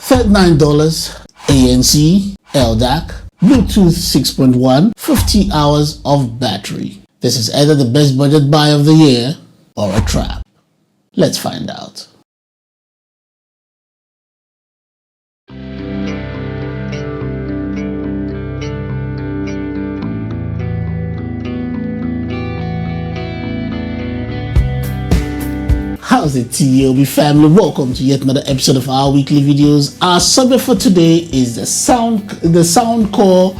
$39, ANC, LDAC, Bluetooth 6.1, 50 hours of battery. This is either the best budget buy of the year or a trap. Let's find out. How's it, TOB family? Welcome to yet another episode of our weekly videos. Our subject for today is the Soundcore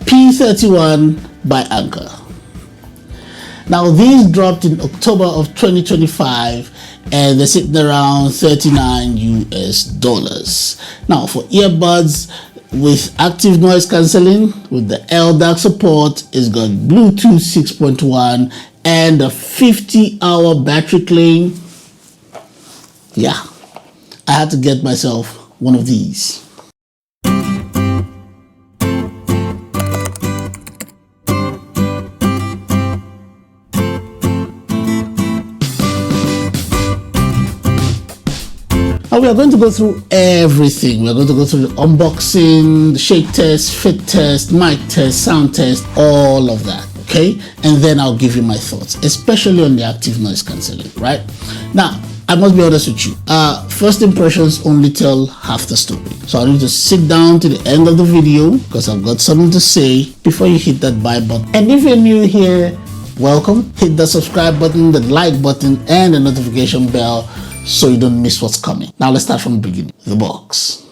P31 by Anker. Now these dropped in October of 2025 and they're sitting around $39 US. Now for earbuds with active noise cancelling with the LDAC support, it's got Bluetooth 6.1 and a 50-hour battery claim. Yeah, I had to get myself one of these. Now we are going to go through everything. We are going to go through the unboxing, the shake test, fit test, mic test, sound test, all of that, okay? And then I'll give you my thoughts, especially on the active noise cancelling, right? Now, I must be honest with you. First impressions only tell half the story. So I need to sit down to the end of the video because I've got something to say before you hit that buy button. And if you're new here, welcome. Hit the subscribe button, the like button, and the notification bell so you don't miss what's coming. Now let's start from the beginning. The box.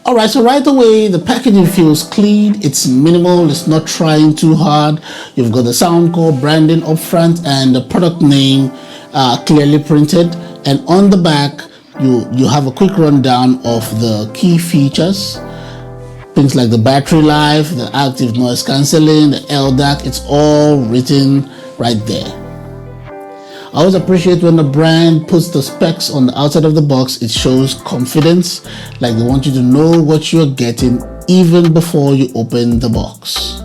Alright, so right away, the packaging feels clean, it's minimal, it's not trying too hard. You've got the Soundcore branding up front and the product name clearly printed, and on the back you have a quick rundown of the key features, things like the battery life, the active noise cancelling, the LDAC. It's all written right there. I always appreciate when the brand puts the specs on the outside of the box. It shows confidence, like they want you to know what you're getting even before you open the box.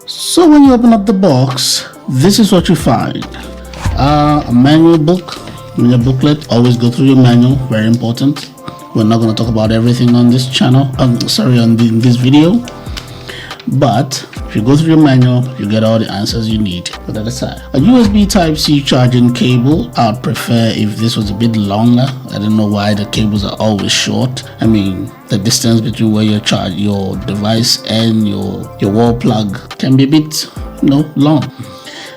So when you open up the box, this is what you find. A manual book, in your booklet. Always go through your manual, very important. We're not going to talk about everything on this channel, in this video. But if you go through your manual, you get all the answers you need. Put that aside. A USB Type-C charging cable. I'd prefer if this was a bit longer. I don't know why the cables are always short. I mean, the distance between where you charge your device and your wall plug can be a bit, long.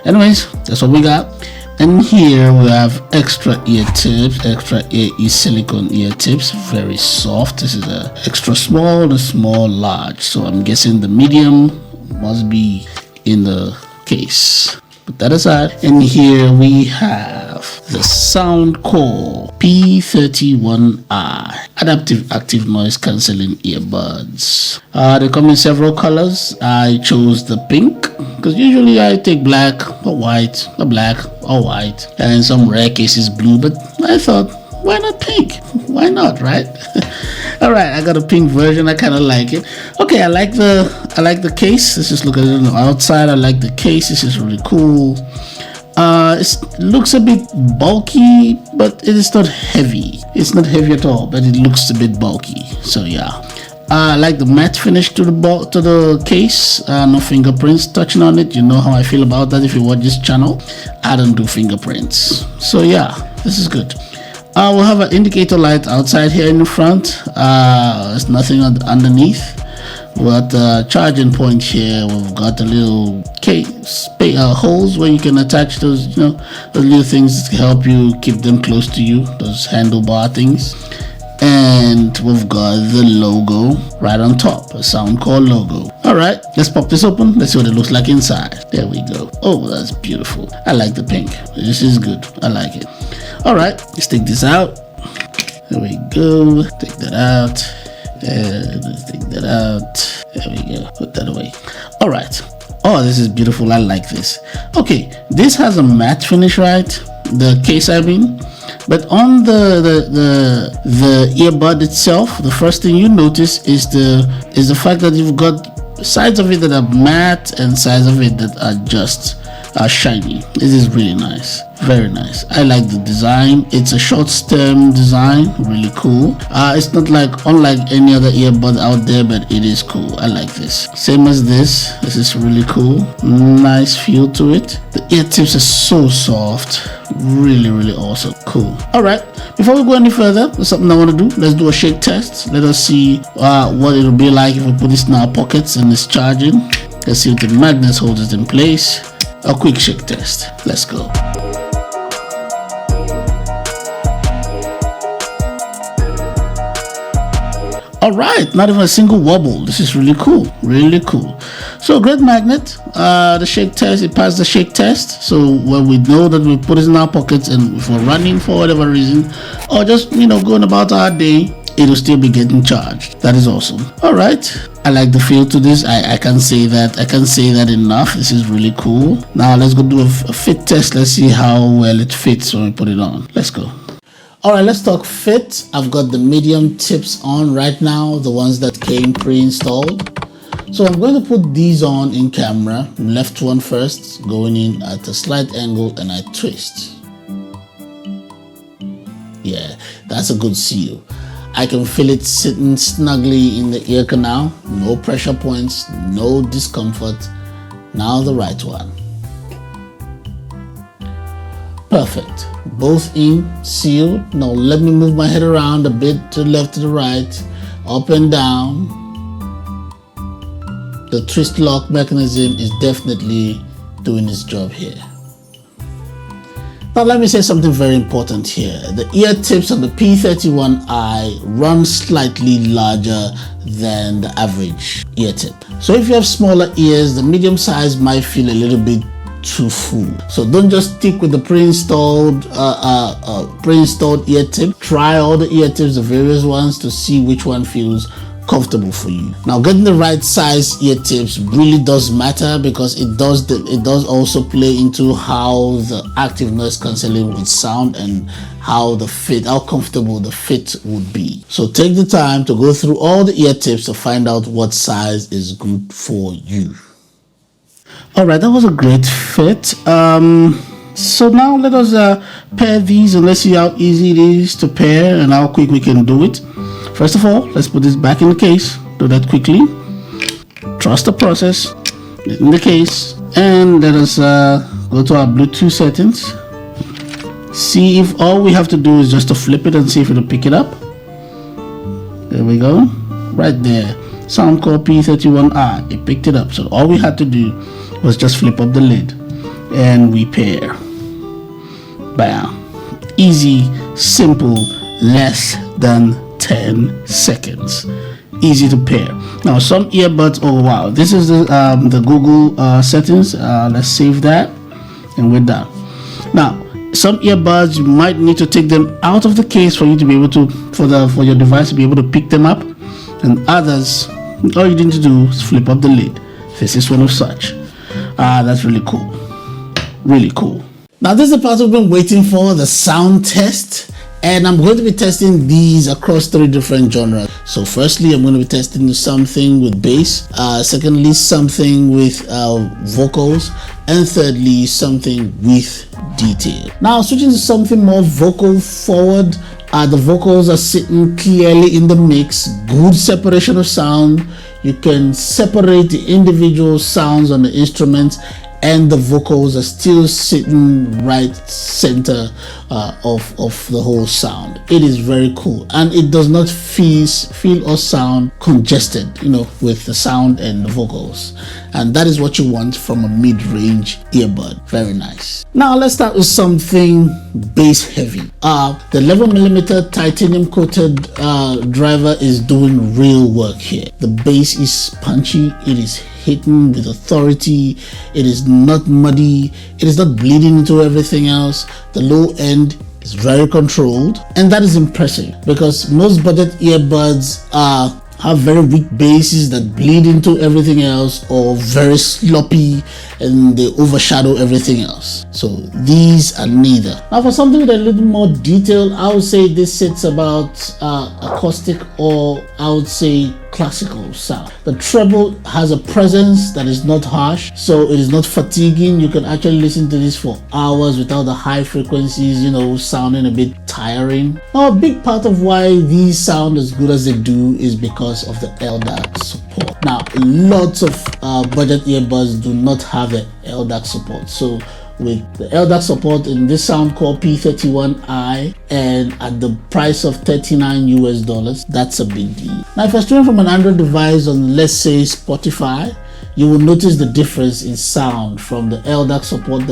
Anyways, that's what we got. And here we have extra ear tips, extra AE silicone ear tips, very soft. This is a extra small, the small, large. So I'm guessing the medium must be in the case. Put that aside. And here we have the Soundcore P31i adaptive active noise cancelling earbuds. They come in several colors. I chose the pink because usually I take black or white, or black or white, and in some rare cases blue, but I thought, why not pink? Why not, right? All right, I got a pink version. I kind of like it. Okay, I like the case. Let's just look at it on the outside. I like the case. This is really cool. It looks a bit bulky, but it is not heavy. It's not heavy at all, but it looks a bit bulky. So yeah, I like the matte finish to the case. No fingerprints touching on it. You know how I feel about that if you watch this channel. I don't do fingerprints. So yeah, this is good. We'll have an indicator light outside here in the front. There's nothing underneath. We've got charging point here. We've got a little case holes where you can attach those, those little things to help you keep them close to you, those handlebar things. And we've got the logo right on top, a Soundcore logo. All right, let's pop this open. Let's see what it looks like inside. There we go. Oh, that's beautiful. I like the pink. This is good. I like it. All right, let's take this out. There we go. Take that out. And let's take that out. There we go. Put that away. All right. Oh, this is beautiful. I like this. Okay, this has a matte finish, right? The case, I mean. But on the earbud itself, the first thing you notice is the fact that you've got sides of it that are matte and sides of it that are just shiny. This is really nice, very nice. I like the design. It's a short stem design, really cool. It's not unlike any other earbud out there, but it is cool. I like this. Same as this. This is really cool. Nice feel to it. The ear tips are so soft. Really, really awesome. Cool. All right. Before we go any further, there's something I want to do. Let's do a shake test. Let us see what it'll be like if we put this in our pockets and it's charging. Let's see if the magnet holds it in place. A quick shake test. Let's go. All right, not even a single wobble. This is really cool, really cool. So great magnet. The shake test, it passed the shake test. So when we know that we put it in our pockets and if we're running for whatever reason, or just going about our day, it will still be getting charged. That is awesome. All right, I like the feel to this. I can say that enough. This is really cool. Now let's go do a fit test. Let's see how well it fits when we put it on. Let's go. All right, let's talk fit. I've got the medium tips on right now, the ones that came pre-installed. So I'm going to put these on in camera. Left one first, going in at a slight angle, and I twist. Yeah, that's a good seal. I can feel it sitting snugly in the ear canal. No pressure points, no discomfort. Now the right one. Perfect. Both in, sealed. Now let me move my head around a bit to the left, to the right, up and down. The twist lock mechanism is definitely doing its job here. Now let me say something very important here. The ear tips on the P31i run slightly larger than the average ear tip. So if you have smaller ears, the medium size might feel a little bit too full. So don't just stick with the pre-installed ear tip. Try all the ear tips, the various ones, to see which one feels comfortable for you. Now getting the right size ear tips really does matter, because it does also play into how the active noise cancelling would sound and how comfortable the fit would be. So take the time to go through all the ear tips to find out what size is good for you. All right, that was a great fit. So now let us pair these and let's see how easy it is to pair and how quick we can do it. First of all, let's put this back in the case. Do that quickly. Trust the process. In the case, and let us go to our Bluetooth settings. See if all we have to do is just to flip it and see if it'll pick it up. There we go. Right there. Soundcore P31i. It picked it up. So all we had to do was just flip up the lid and we pair. Bam. Easy, simple, less than 10 seconds. Easy to pair. Now some earbuds, oh wow, this is the Google settings. Let's save that and we're done. Now some earbuds, you might need to take them out of the case for you to be able to, for your device to be able to pick them up, and others, all you need to do is flip up the lid. This is one of such. That's really cool. Really cool. Now this is the part we've been waiting for, the sound test. And I'm going to be testing these across 3 different genres. So firstly, I'm going to be testing something with bass. Secondly, something with vocals. And thirdly, something with detail. Now switching to something more vocal forward. The vocals are sitting clearly in the mix. Good separation of sound. You can separate the individual sounds on the instruments, and the vocals are still sitting right center of the whole sound. It is very cool, and it does not feel or sound congested, with the sound and the vocals. And that is what you want from a mid-range earbud. Very nice. Now let's start with something bass heavy. The 11mm titanium coated driver is doing real work here. The bass is punchy. It is hitting with authority. It is not muddy. It is not bleeding into everything else. The low end is very controlled, and that is impressive, because most budget earbuds are have very weak basses that bleed into everything else, or very sloppy and they overshadow everything else. So these are neither. Now for something with a little more detail, I would say this sits about acoustic, or I would say classical sound. The treble has a presence that is not harsh, so it is not fatiguing. You can actually listen to this for hours without the high frequencies, you know, sounding a bit tiring. Now a big part of why these sound as good as they do is because of the LDAC support. Now lots of budget earbuds do not have the LDAC support. So with the LDAC support in this Soundcore P31i and at the price of $39 US, that's a big deal. Now if you're streaming from an Android device on, let's say, Spotify, you will notice the difference in sound from the LDAC support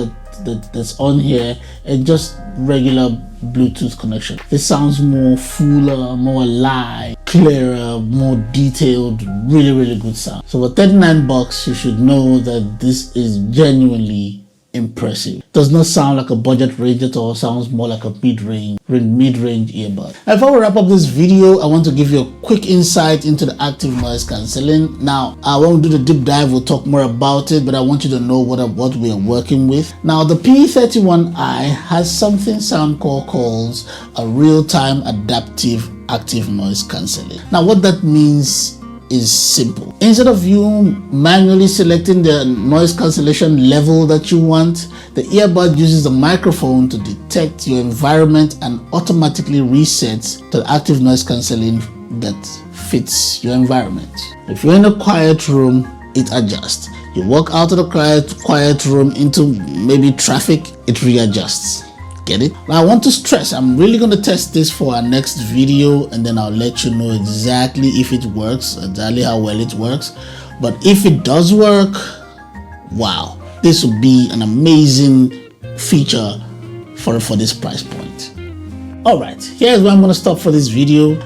that's on here and just regular Bluetooth connection. This sounds more fuller, more alive, clearer, more detailed, really good sound. So for $39, you should know that this is genuinely impressive. Does not sound like a budget range at all. Sounds more like a mid-range earbud. And before we wrap up this video, I want to give you a quick insight into the active noise cancelling. Now I won't do the deep dive, we'll talk more about it, but I want you to know what we are working with. Now the P31i has something Soundcore calls a real-time adaptive active noise cancelling. Now what that means is simple. Instead of you manually selecting the noise cancellation level that you want, the earbud uses the microphone to detect your environment and automatically resets to the active noise cancelling that fits your environment. If you're in a quiet room, it adjusts. You walk out of the quiet room into maybe traffic, it readjusts. Get it? Now I want to stress, I'm really going to test this for our next video, and then I'll let you know exactly if it works, exactly how well it works. But if it does work, wow, this would be an amazing feature for this price point. Alright, here's where I'm going to stop for this video.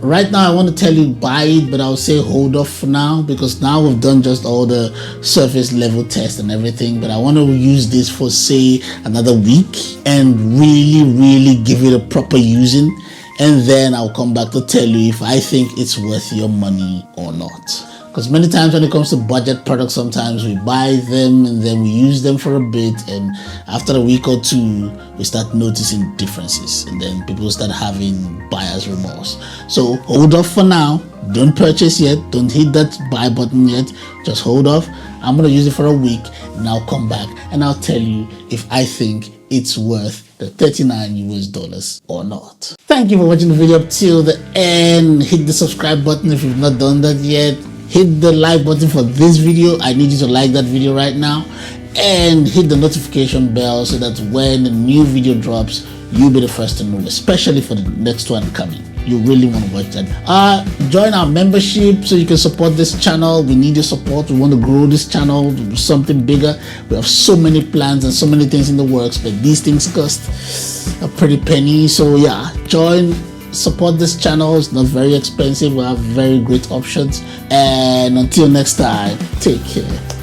Right now I want to tell you buy it, but I'll say hold off for now, because now we've done just all the surface level test and everything, but I want to use this for say another week and really give it a proper using, and then I'll come back to tell you if I think it's worth your money or not. Because many times when it comes to budget products, sometimes we buy them and then we use them for a bit, and after a week or two we start noticing differences, and then people start having buyer's remorse. So hold off for now, don't purchase yet, don't hit that buy button yet, just hold off. I'm going to use it for a week and I'll come back and I'll tell you if I think it's worth the $39 US or not. Thank you for watching the video up till the end. Hit the subscribe button if you've not done that yet. Hit the like button for this video. I need you to like that video right now, and hit the notification bell so that when a new video drops, you'll be the first to know, especially for the next one coming. You really want to watch that. Join our membership so you can support this channel. We need your support. We want to grow this channel to something bigger. We have so many plans and so many things in the works, but these things cost a pretty penny. So yeah, join, support this channel. It's not very expensive. We have very great options, and until next time, take care.